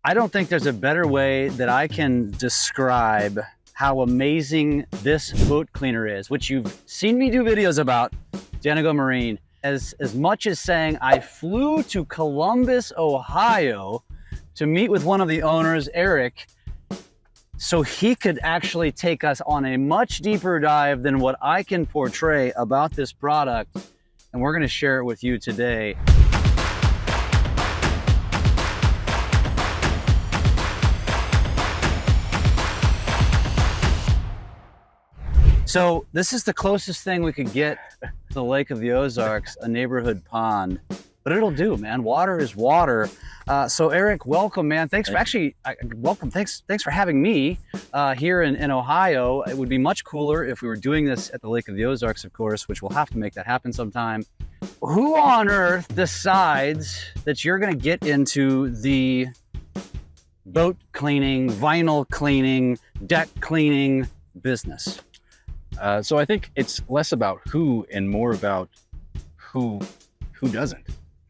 I don't think there's a better way that I can describe how amazing this boat cleaner is, which you've seen me do videos about, Xanigo Marine, as much as saying I flew to Columbus, Ohio to meet with one of the owners, Eric, so he could actually take us on a much deeper dive than what I can portray about this product. And we're gonna share it with you today. So this is the closest thing we could get to the Lake of the Ozarks, a neighborhood pond, but it'll do, man. Water is water. So Eric, welcome, man. Thanks for welcome. Thanks for having me here in Ohio. It would be much cooler if we were doing this at the Lake of the Ozarks, of course, which we'll have to make that happen sometime. Who on earth decides that you're gonna get into the boat cleaning, vinyl cleaning, deck cleaning business? So I think it's less about who and more about who doesn't,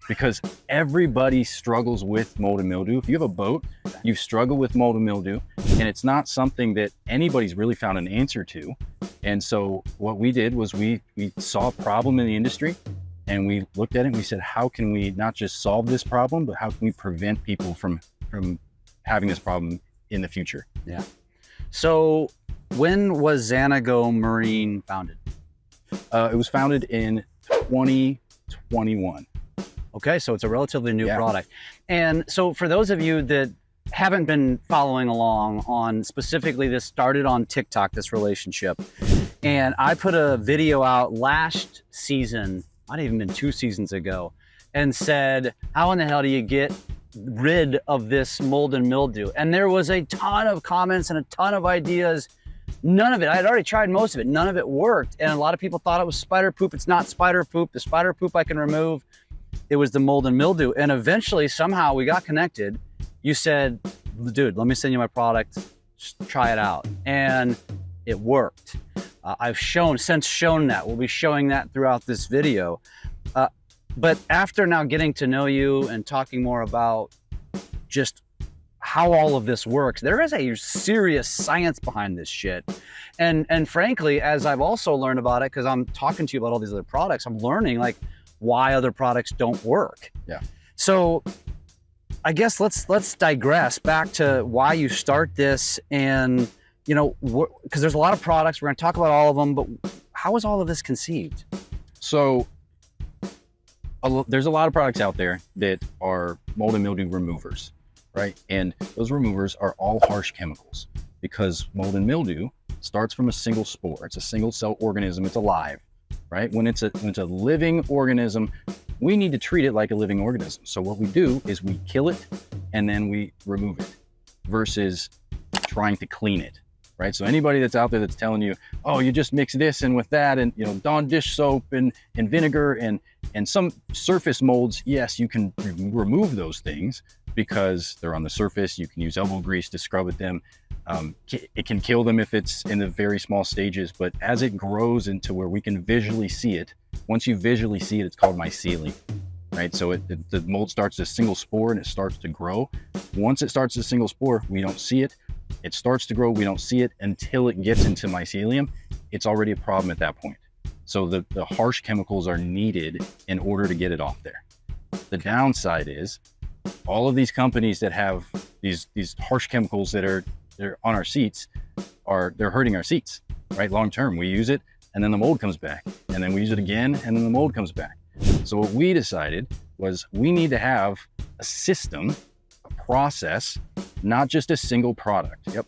because everybody struggles with mold and mildew. If you have a boat, you struggle with mold and mildew, and it's not something that anybody's really found an answer to. And so what we did was we saw a problem in the industry, and we looked at it and we said, how can we not just solve this problem, but how can we prevent people from having this problem in the future? Yeah. So when was Xanigo Marine founded? It was founded in 2021. Okay, so it's a relatively new product. And so for those of you that haven't been following along on specifically, this started on TikTok, this relationship. And I put a video out last season, might have even been 2 seasons ago, and said, how in the hell do you get rid of this mold and mildew? And there was a ton of comments and a ton of ideas. None of it, I had already tried most of it, none of it worked. And a lot of people thought it was spider poop. It's not spider poop. The spider poop I can remove. It was the mold and mildew. And eventually, somehow we got connected. You said, dude, let me send you my product, just try it out. And it worked. I've since shown that. We'll be showing that throughout this video. But after now getting to know you and talking more about just how all of this works, there is a serious science behind this shit. And frankly, as I've also learned about it, because I'm talking to you about all these other products, I'm learning like why other products don't work. Yeah. So I guess let's digress back to why you start this, and you know, because there's a lot of products, we're gonna talk about all of them, but how was all of this conceived? So there's a lot of products out there that are mold and mildew removers, right? And those removers are all harsh chemicals, because mold and mildew starts from a single spore. It's a single cell organism. It's alive, right? When it's a living organism, we need to treat it like a living organism. So what we do is we kill it and then we remove it, versus trying to clean it, right? So anybody that's out there that's telling you, oh, you just mix this in with that, and you know, Dawn dish soap and vinegar and some surface molds, yes, you can remove those things because they're on the surface. You can use elbow grease to scrub at them. It can kill them if it's in the very small stages, but as it grows into where we can visually see it, once you visually see it, it's called mycelium, right? So the mold starts as a single spore and it starts to grow. Once it starts as a single spore, we don't see it. It starts to grow, we don't see it until it gets into mycelium. It's already a problem at that point. So the harsh chemicals are needed in order to get it off there. The downside is all of these companies that have these harsh chemicals that they're on our seats, they're hurting our seats, right? Long term, we use it and then the mold comes back, and then we use it again and then the mold comes back. So what we decided was we need to have a system, a process, not just a single product. Yep.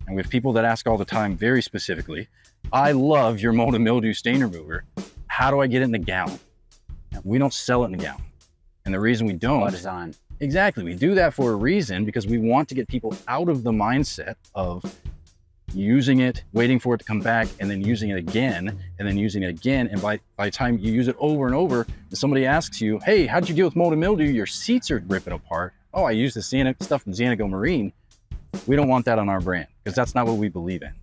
And we have people that ask all the time, very specifically, I love your mold and mildew stain remover. How do I get it in the gallon? We don't sell it in the gallon. And the reason we don't, By design. Exactly, we do that for a reason, because we want to get people out of the mindset of using it, waiting for it to come back, and then using it again, and then using it again. And by the time you use it over and over, and somebody asks you, hey, how'd you deal with mold and mildew? Your seats are ripping apart. Oh, I use the stuff from Xanigo Marine. We don't want that on our brand, because that's not what we believe in.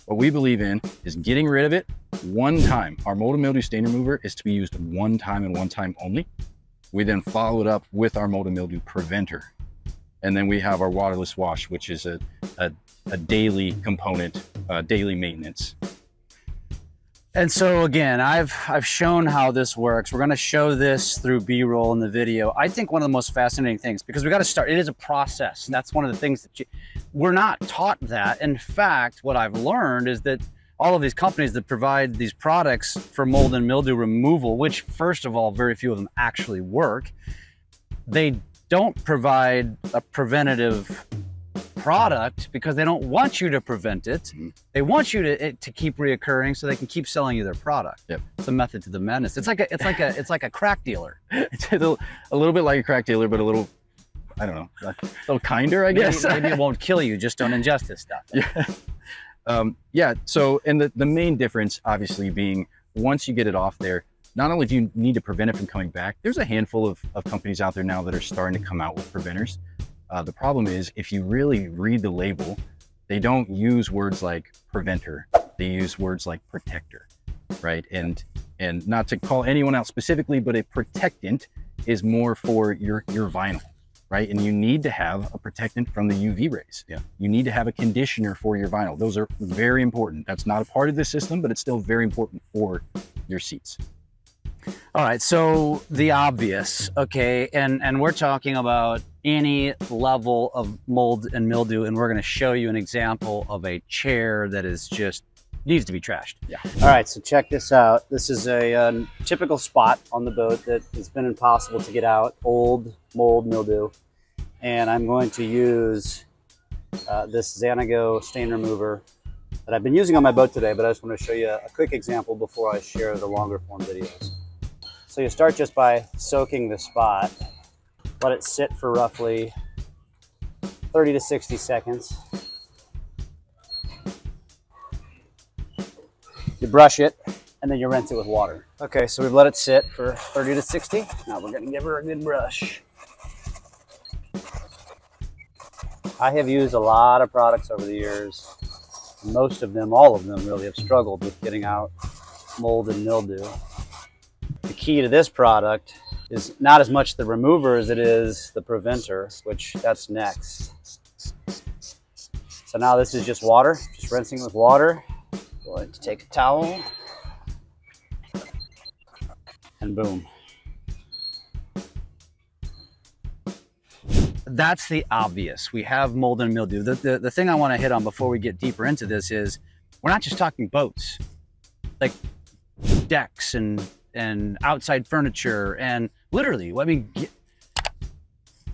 What we believe in is getting rid of it one time. Our mold and mildew stain remover is to be used one time and one time only. We then follow it up with our mold and mildew preventer. And then we have our waterless wash, which is a daily component, daily maintenance. And so again, I've shown how this works. We're going to show this through B-roll in the video. I think one of the most fascinating things, because we got to start, it is a process. That's one of the things that we're not taught that. In fact, what I've learned is that all of these companies that provide these products for mold and mildew removal, which first of all, very few of them actually work, they don't provide a preventative product because they don't want you to prevent it. They want you to keep reoccurring so they can keep selling you their product. Yep. It's a method to the madness. It's like a crack dealer. It's a little bit like a crack dealer, but a little, I don't know, a little kinder, I guess. Maybe it won't kill you, just don't ingest this stuff. Yeah. Yeah. So, and the main difference obviously being once you get it off there, not only do you need to prevent it from coming back, there's a handful of companies out there now that are starting to come out with preventers. The problem is if you really read the label, they don't use words like preventer. They use words like protector, right? And not to call anyone out specifically, but a protectant is more for your vinyl, right? And you need to have a protectant from the UV rays. Yeah. You need to have a conditioner for your vinyl. Those are very important. That's not a part of the system, but it's still very important for your seats. All right, so the obvious, okay, and we're talking about any level of mold and mildew, and we're going to show you an example of a chair that is just needs to be trashed. Yeah. All right, so check this out. This is a typical spot on the boat that has been impossible to get out, old mold, mildew, and I'm going to use this Xanigo stain remover that I've been using on my boat today, but I just want to show you a quick example before I share the longer form videos. So you start just by soaking the spot, let it sit for roughly 30 to 60 seconds. You brush it, and then you rinse it with water. Okay, so we've let it sit for 30 to 60. Now we're gonna give her a good brush. I have used a lot of products over the years. Most of them, all of them really, have struggled with getting out mold and mildew. The key to this product is not as much the remover as it is the preventer, which that's next. So now this is just water, just rinsing with water. Going to take a towel and boom. That's the obvious. We have mold and mildew. The thing I want to hit on before we get deeper into this is we're not just talking boats, like decks and outside furniture and literally, I mean,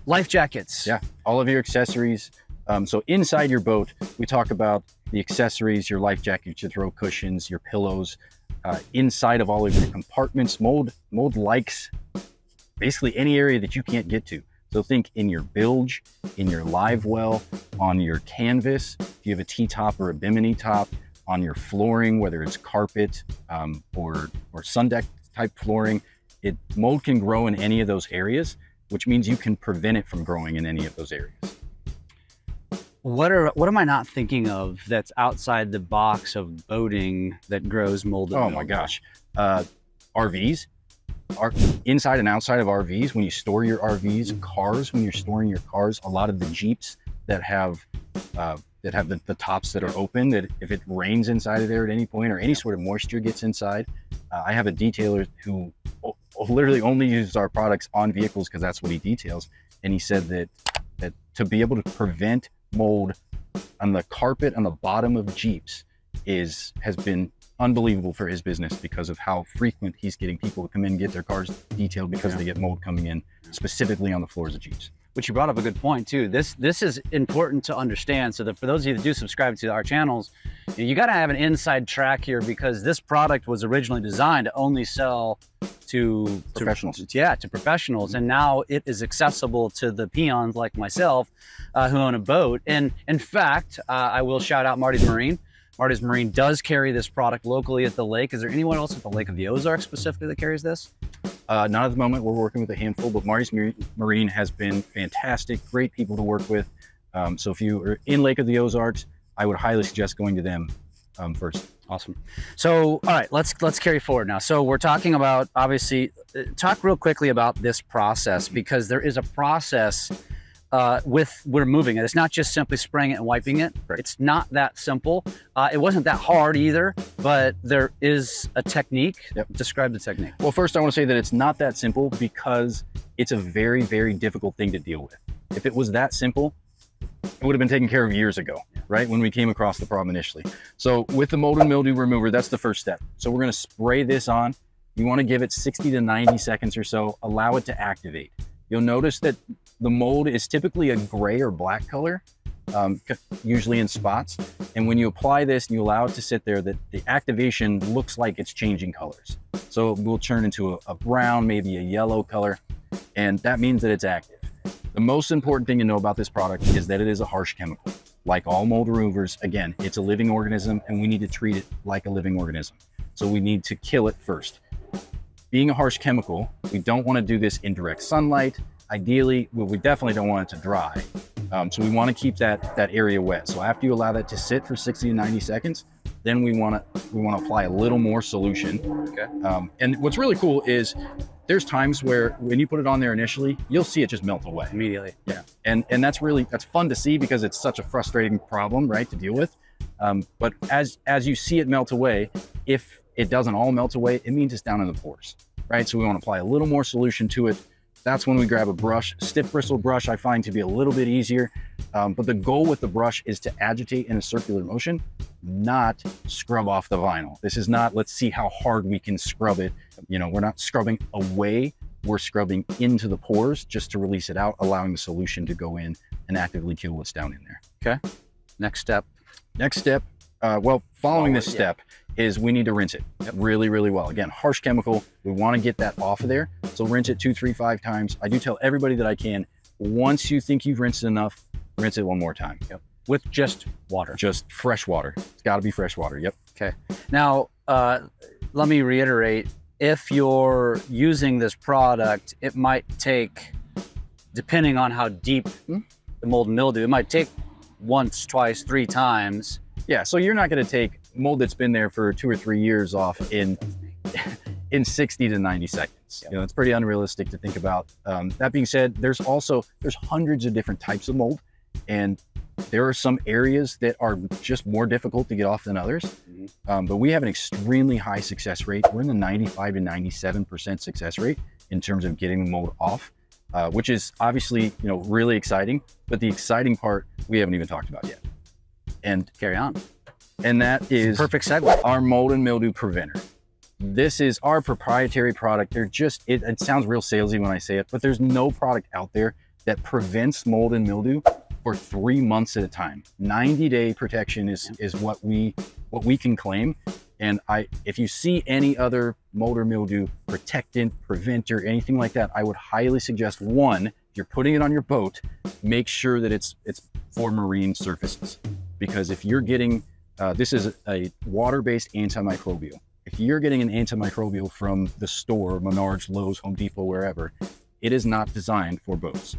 life jackets. Yeah, all of your accessories. So inside your boat, we talk about the accessories, your life jacket, your throw cushions, your pillows. Inside of all of your compartments, mold likes basically any area that you can't get to. So think in your bilge, in your live well, on your canvas, if you have a T-top or a bimini top, on your flooring, whether it's carpet or sun deck type flooring, mold can grow in any of those areas, which means you can prevent it from growing in any of those areas. What am I not thinking of that's outside the box of boating that grows mold? Oh my gosh. RVs. Inside and outside of RVs, when you store your RVs, cars, when you're storing your cars, a lot of the Jeeps that have the tops that are open, that if it rains inside of there at any point or any sort of moisture gets inside, I have a detailer who literally only uses our products on vehicles because that's what he details. And he said that to be able to prevent mold on the carpet on the bottom of Jeeps has been unbelievable for his business because of how frequent he's getting people to come in and get their cars detailed because they get mold coming in specifically on the floors of Jeeps. Which you brought up a good point too. This is important to understand, so that for those of you that do subscribe to our channels, you got to have an inside track here, because this product was originally designed to only sell to professionals. To professionals, and now it is accessible to the peons like myself who own a boat. And in fact, I will shout out Marty's Marine. Marty's Marine does carry this product locally at the lake. Is there anyone else at the Lake of the Ozarks specifically that carries this? Not at the moment. We're working with a handful, but Marty's Marine has been fantastic, great people to work with. So if you are in Lake of the Ozarks, I would highly suggest going to them first. Awesome. So, all right, let's carry forward now. So we're talking about, obviously, talk real quickly about this process, because there is a process with removing it. It's not just simply spraying it and wiping it. Right. It's not that simple. It wasn't that hard either, but there is a technique. Yep. Describe the technique. Well, first I want to say that it's not that simple because it's a very, very difficult thing to deal with. If it was that simple, it would have been taken care of years ago, right? When we came across the problem initially. So with the mold and mildew remover, that's the first step. So we're going to spray this on. You want to give it 60 to 90 seconds or so, allow it to activate. You'll notice that the mold is typically a gray or black color, usually in spots. And when you apply this and you allow it to sit there, the activation looks like it's changing colors. So it will turn into a brown, maybe a yellow color, and that means that it's active. The most important thing to know about this product is that it is a harsh chemical. Like all mold removers, again, it's a living organism and we need to treat it like a living organism. So we need to kill it first. Being a harsh chemical, we don't want to do this in direct sunlight. Ideally, well, we definitely don't want it to dry. So we want to keep that area wet. So after you allow that to sit for 60 to 90 seconds, then we want to apply a little more solution. Okay. And what's really cool is there's times where when you put it on there initially, you'll see it just melt away. Immediately. Yeah. And that's fun to see because it's such a frustrating problem, right, to deal with. But as you see it melt away, if it doesn't all melt away, it means it's down in the pores, right? So we want to apply a little more solution to it. That's when we grab a brush. Stiff bristle brush I find to be a little bit easier, but the goal with the brush is to agitate in a circular motion, not scrub off the vinyl. This is not, let's see how hard we can scrub it. You know, we're not scrubbing away, we're scrubbing into the pores just to release it out, allowing the solution to go in and actively kill what's down in there. Okay. Next step. Next step, following this step is we need to rinse it really, really well. Again, harsh chemical, we want to get that off of there. So rinse it 2, 3, 5 times. I do tell everybody that I can, once you think you've rinsed it enough, rinse it one more time. Yep. With just water. Just fresh water. It's got to be fresh water. Yep. Okay. Now, let me reiterate, if you're using this product, it might take, depending on how deep the mold and mildew, it might take once, twice, 3 times. Yeah, so you're not going to take mold that's been there for 2 or 3 years off in 60 to 90 seconds. Yep. You know, it's pretty unrealistic to think about. That being said, there's hundreds of different types of mold, and there are some areas that are just more difficult to get off than others. But we have an extremely high success rate. We're in the 95 to 97% success rate in terms of getting the mold off, which is obviously, really exciting. But the exciting part we haven't even talked about yet. And Carry on. And that is perfect segue. Our mold and mildew preventer. This is our proprietary product. It sounds real salesy when I say it, but there's no product out there that prevents mold and mildew for 3 months at a time. 90-day protection is what we can claim. And if you see any other mold or mildew protectant, preventer, anything like that, I would highly suggest, one, if you're putting it on your boat, make sure that it's for marine surfaces. Because if you're getting, this is a water-based antimicrobial. If you're getting an antimicrobial from the store, Menards, Lowe's, Home Depot, wherever, it is not designed for boats.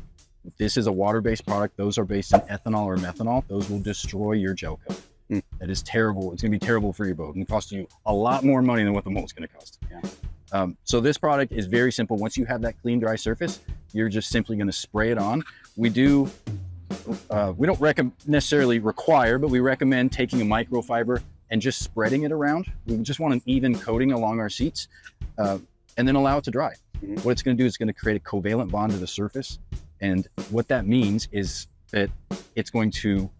This is a water-based product. Those are based in ethanol or methanol. Those will destroy your gel coat. That is terrible. It's gonna be terrible for your boat and cost you a lot more money than what the mold's gonna cost. Yeah. So this product is very simple. Once you have that clean, dry surface, you're just simply gonna spray it on. We don't necessarily require, but we recommend taking a microfiber and just spreading it around. We just want an even coating along our seats, and then allow it to dry. What it's gonna do is it's gonna create a covalent bond to the surface. And what that means is that it's going to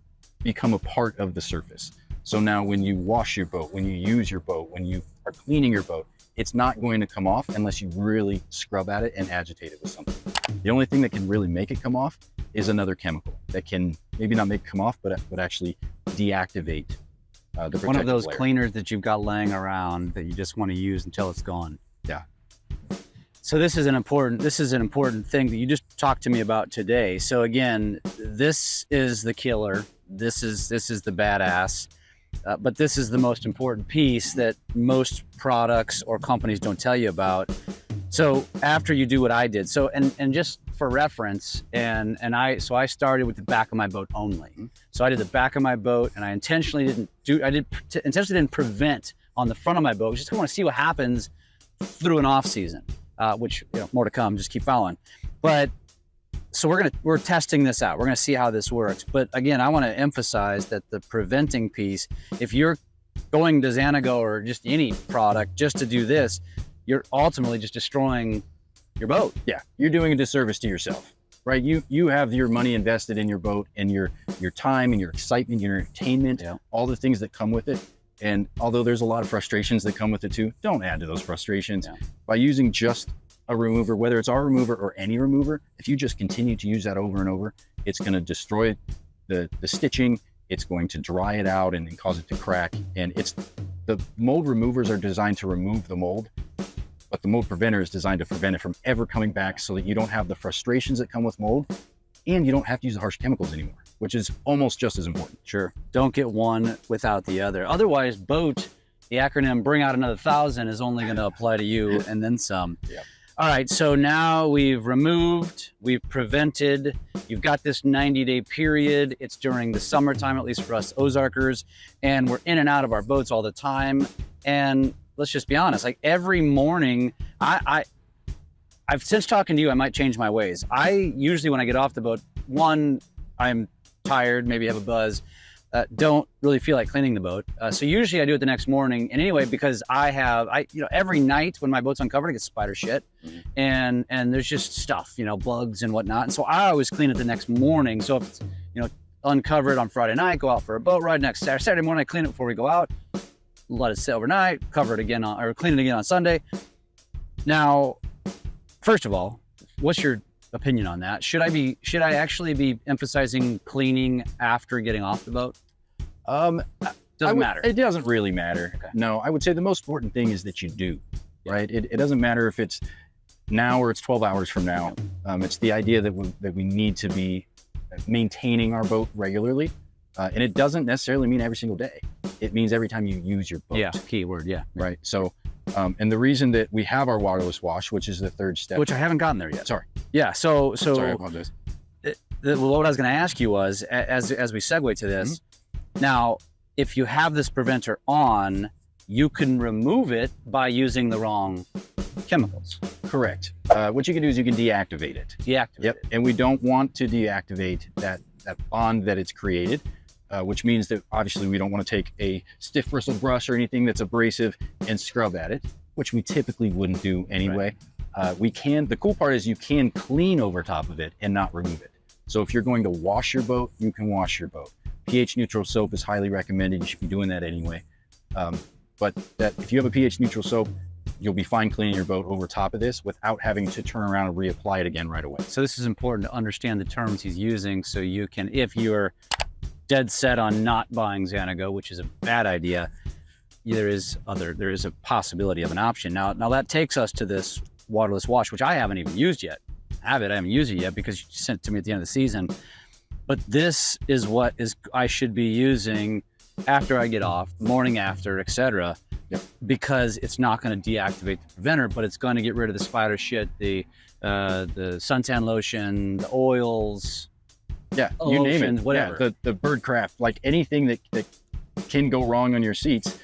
become a part of the surface. So now when you wash your boat, when you use your boat, when you are cleaning your boat, it's not going to come off unless you really scrub at it and agitate it with something. The only thing that can really make it come off is another chemical that can maybe not make it come off, but actually deactivate the protective One of those layer. cleaners that you've got laying around that you just want to use until it's gone. Yeah. So this is an important thing that you just talked to me about today. So again, this is the killer. This is the badass. But this is the most important piece that most products or companies don't tell you about. So after you do what I did, so and just for reference, I started with the back of my boat only. So I did the back of my boat, and I intentionally didn't prevent on the front of my boat. Just want to see what happens through an off season, which more to come. Just keep following. But so we're testing this out. We're gonna see how this works. But again, I want to emphasize that the preventing piece, if you're going to Xanigo or just any product just to do this, you're ultimately just destroying your boat. Yeah, you're doing a disservice to yourself, right? You have your money invested in your boat and your time and your excitement, your entertainment, all the things that come with it. And although there's a lot of frustrations that come with it too, don't add to those frustrations. By using just a remover, whether it's our remover or any remover, if you just continue to use that over and over, it's going to destroy the stitching. It's going to dry it out and cause it to crack. And the mold removers are designed to remove the mold, but the mold preventer is designed to prevent it from ever coming back, so that you don't have the frustrations that come with mold, and you don't have to use the harsh chemicals anymore, which is almost just as important. Sure. Don't get one without the other. Otherwise, BOAT, the acronym Bring Out Another 1,000, is only going to apply to you and then some. All right, so now we've removed, we've prevented, you've got this 90-day period. It's during the summertime, at least for us Ozarkers, and we're in and out of our boats all the time. And let's just be honest, like every morning, I've since talking to you, I might change my ways. I usually, when I get off the boat, one, I'm tired, maybe have a buzz, don't really feel like cleaning the boat. So usually I do it the next morning. And anyway, because every night when my boat's uncovered, I get spider shit, and there's just stuff, bugs and whatnot. And so I always clean it the next morning. So if it's, uncovered on Friday night, go out for a boat ride next Saturday morning, I clean it before we go out, let it sit overnight, cover it again or clean it again on Sunday. Now, first of all, what's your opinion on that? Should I actually be emphasizing cleaning after getting off the boat? Doesn't matter. It doesn't really matter. Okay. No, I would say the most important thing is that you do, right? It doesn't matter if it's now or it's 12 hours from now. It's the idea that we need to be maintaining our boat regularly. And it doesn't necessarily mean every single day. It means every time you use your boat. Yeah, keyword, right. So, and the reason that we have our waterless wash, which is the third step. Which I haven't gotten there yet. Sorry. Yeah, so Sorry, I apologize. What I was going to ask you was, as we segue to this, now, if you have this preventer on, you can remove it by using the wrong chemicals. Correct. What you can do is you can deactivate it. Deactivate it. And we don't want to deactivate that bond that it's created, which means that obviously we don't want to take a stiff bristle brush or anything that's abrasive and scrub at it, which we typically wouldn't do anyway. Right. The cool part is you can clean over top of it and not remove it. So if you're going to wash your boat, you can wash your boat. pH neutral soap is highly recommended. You should be doing that anyway. But if you have a pH neutral soap, you'll be fine cleaning your boat over top of this without having to turn around and reapply it again right away. So this is important to understand the terms he's using, so you can, if you're dead set on not buying Xanigo, which is a bad idea, there is a possibility of an option. Now that takes us to this waterless wash, which I haven't even used yet. I haven't used it yet because you sent it to me at the end of the season. But this is what I should be using after I get off, morning after, etc. Because it's not going to deactivate the preventer, but it's going to get rid of the spider shit, the suntan lotion, the oils, you name it, whatever. The bird craft, like anything that can go wrong on your seats,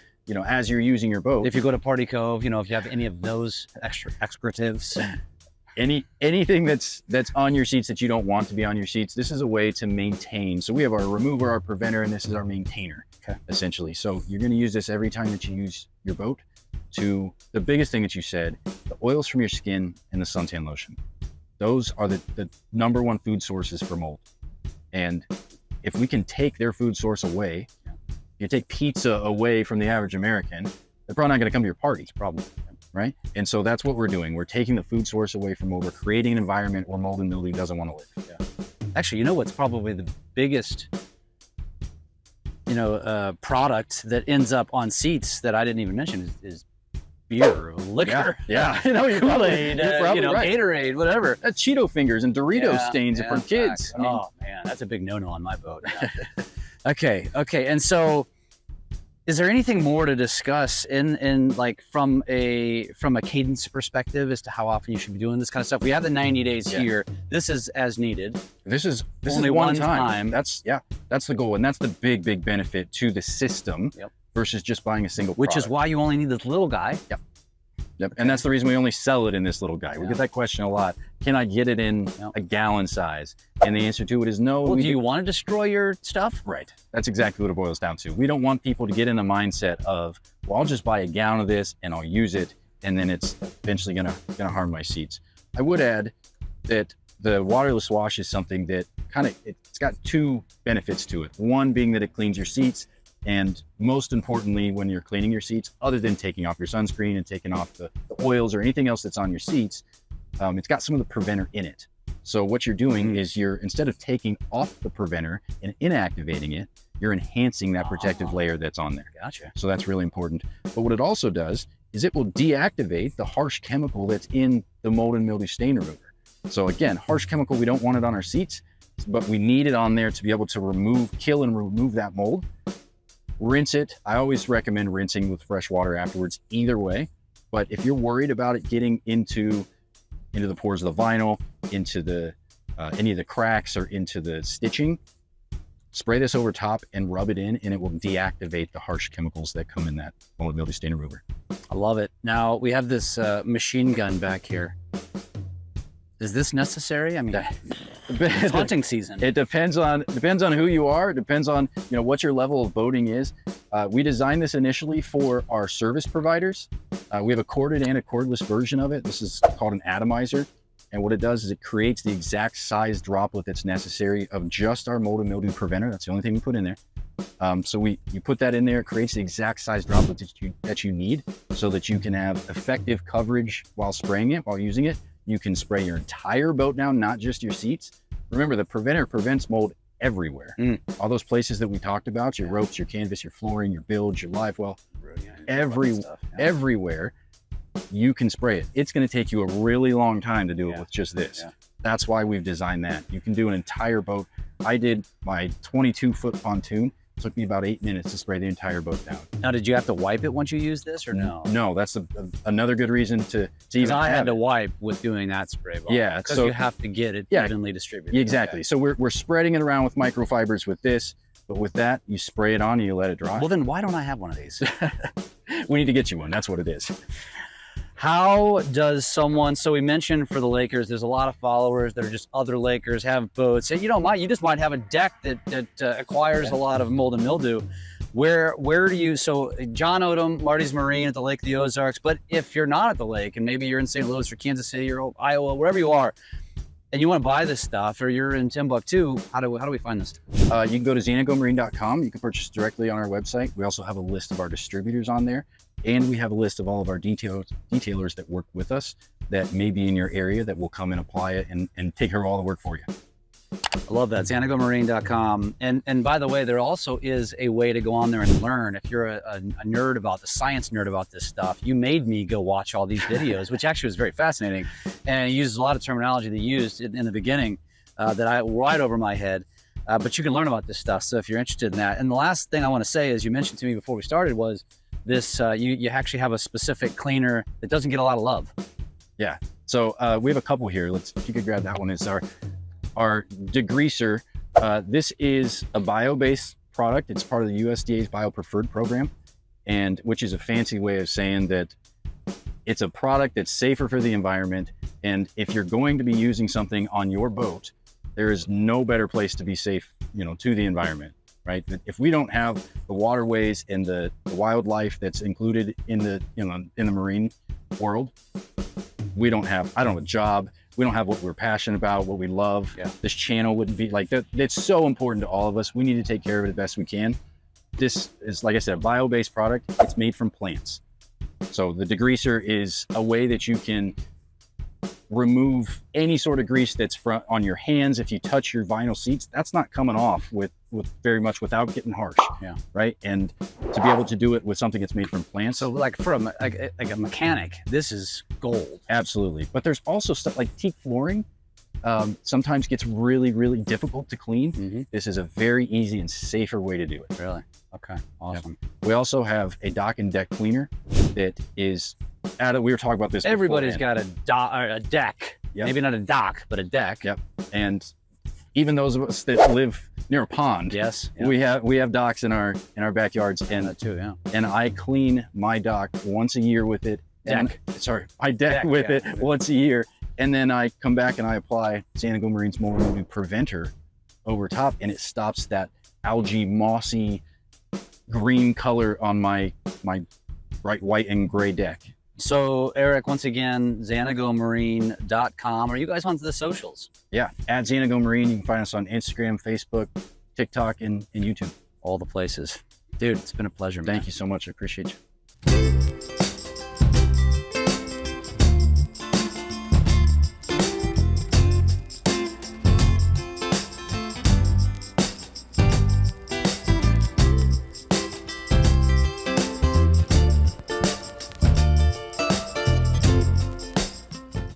as you're using your boat. If you go to Party Cove, if you have any of those extra excretives, anything that's on your seats that you don't want to be on your seats, this is a way to maintain. So we have our remover, our preventer, and this is our maintainer, essentially. So you're going to use this every time that you use your boat. To the biggest thing that you said, the oils from your skin and the suntan lotion. Those are the number one food sources for mold. And if we can take their food source away, you take pizza away from the average American, they're probably not going to come to your party. It's a problem. Right? And so that's what we're doing. We're taking the food source away from mold. We're creating an environment where mold and mildew doesn't want to live. Actually, what's probably the biggest, product that ends up on seats that I didn't even mention is beer or liquor. Yeah. You're Kool-Aid, probably right. Gatorade, whatever. That's Cheeto fingers and Dorito stains for kids. Oh man, that's a big no-no on my boat. Okay. And so, is there anything more to discuss in like from a cadence perspective as to how often you should be doing this kind of stuff? We have the 90 days here. This is as needed. This is only one time. That's the goal, and that's the big benefit to the system versus just buying a single product. Which is why you only need this little guy. Yep. And that's the reason we only sell it in this little guy. We get that question a lot. Can I get it in a gallon size? And the answer to it is no. Well, do you want to destroy your stuff? Right. That's exactly what it boils down to. We don't want people to get in a mindset of, well, I'll just buy a gallon of this and I'll use it, and then it's eventually gonna harm my seats. I would add that the waterless wash is something that it's got two benefits to it. One being that it cleans your seats, and most importantly, when you're cleaning your seats, other than taking off your sunscreen and taking off the oils or anything else that's on your seats, it's got some of the preventer in it. So what you're doing is instead of taking off the preventer and inactivating it, you're enhancing that protective layer that's on there. Gotcha. So that's really important. But what it also does is it will deactivate the harsh chemical that's in the mold and mildew stain remover. So again, harsh chemical, we don't want it on our seats, but we need it on there to be able to kill and remove that mold. Rinse it. I always recommend rinsing with fresh water afterwards either way. But if you're worried about it getting into the pores of the vinyl, into the any of the cracks or into the stitching, spray this over top and rub it in, and it will deactivate the harsh chemicals that come in that mold and mildew stain remover. I love it. Now we have this machine gun back here. Is this necessary? I mean, it's hunting season. It depends on who you are. It depends on what your level of boating is. We designed this initially for our service providers. We have a corded and a cordless version of it. This is called an atomizer, and what it does is it creates the exact size droplet that's necessary of just our mold and mildew preventer. That's the only thing we put in there. So you put that in there. It creates the exact size droplet that you need, so that you can have effective coverage while spraying it, while using it. You can spray your entire boat now, not just your seats. Remember, the preventer prevents mold everywhere. All those places that we talked about, your ropes, your canvas, your flooring, your bilge, your live well, everywhere, you can spray it. It's going to take you a really long time to do it with just this. That's why we've designed that. You can do an entire boat. I did my 22-foot pontoon. It took me about 8 minutes to spray the entire boat down. Now, did you have to wipe it once you used this, or no? No, that's another good reason to even I had to wipe with doing that spray bottle. Yeah, because you have to get it evenly distributed. Exactly. Okay. So we're spreading it around with microfibers with this, but with that, you spray it on and you let it dry. Well, then why don't I have one of these? We need to get you one. That's what it is. How does someone, so we mentioned for the Lakers, there's a lot of followers that are just other Lakers, have boats, and you just might have a deck that acquires a lot of mold and mildew. Where do you, so John Odom, Marty's Marine at the Lake of the Ozarks, but if you're not at the lake and maybe you're in St. Louis or Kansas City or Iowa, wherever you are, and you want to buy this stuff, or you're in Timbuktu, how do we find this? You can go to xanigomarine.com. You can purchase directly on our website. We also have a list of our distributors on there, and we have a list of all of our detailers that work with us that may be in your area that will come and apply it and take care of all the work for you. I love that, xanigomarine.com. And by the way, there also is a way to go on there and learn. If you're a nerd about the science nerd about this stuff, you made me go watch all these videos, which actually was very fascinating. And it uses a lot of terminology they used in the beginning that I right over my head. But you can learn about this stuff, so if you're interested in that. And the last thing I want to say is, you mentioned to me before we started, was this, you actually have a specific cleaner that doesn't get a lot of love. Yeah, so we have a couple here. If you could grab that one. It's our Degreaser. This is a bio-based product. It's part of the USDA's Bio Preferred program, and which is a fancy way of saying that it's a product that's safer for the environment. And if you're going to be using something on your boat, there is no better place to be safe, to the environment, right? If we don't have the waterways and the wildlife that's included in the marine world, I don't have a job. We don't have what we're passionate about, what we love. Yeah. This channel wouldn't be like that. It's so important to all of us. We need to take care of it the best we can. This is, like I said, a bio-based product. It's made from plants. So the Degreaser is a way that you can remove any sort of grease that's on your hands. If you touch your vinyl seats, that's not coming off with very much without getting harsh. Yeah. Right. And to be able to do it with something that's made from plants. So like for a mechanic, this is gold. Absolutely. But there's also stuff like teak flooring. Sometimes gets really, really difficult to clean. Mm-hmm. This is a very easy and safer way to do it. Really? Okay. Awesome. Yeah. We also have a dock and deck cleaner that is we were talking about this. Everybody's got a deck. Yep. Maybe not a dock, but a deck. Yep. And even those of us that live near a pond, yes, yep, we have docks in our backyards, and that too, yeah. And I clean my dock once a year with it, my deck with it once a year. And then I come back and I apply Xanigo Marine's mold mildew preventer over top, and it stops that algae, mossy green color on my bright white and gray deck. So Eric, once again, xanigomarine.com. Are you guys on the socials? Yeah, at Xanigo Marine. You can find us on Instagram, Facebook, TikTok, and YouTube. All the places. Dude, it's been a pleasure, man. Thank you so much. I appreciate you.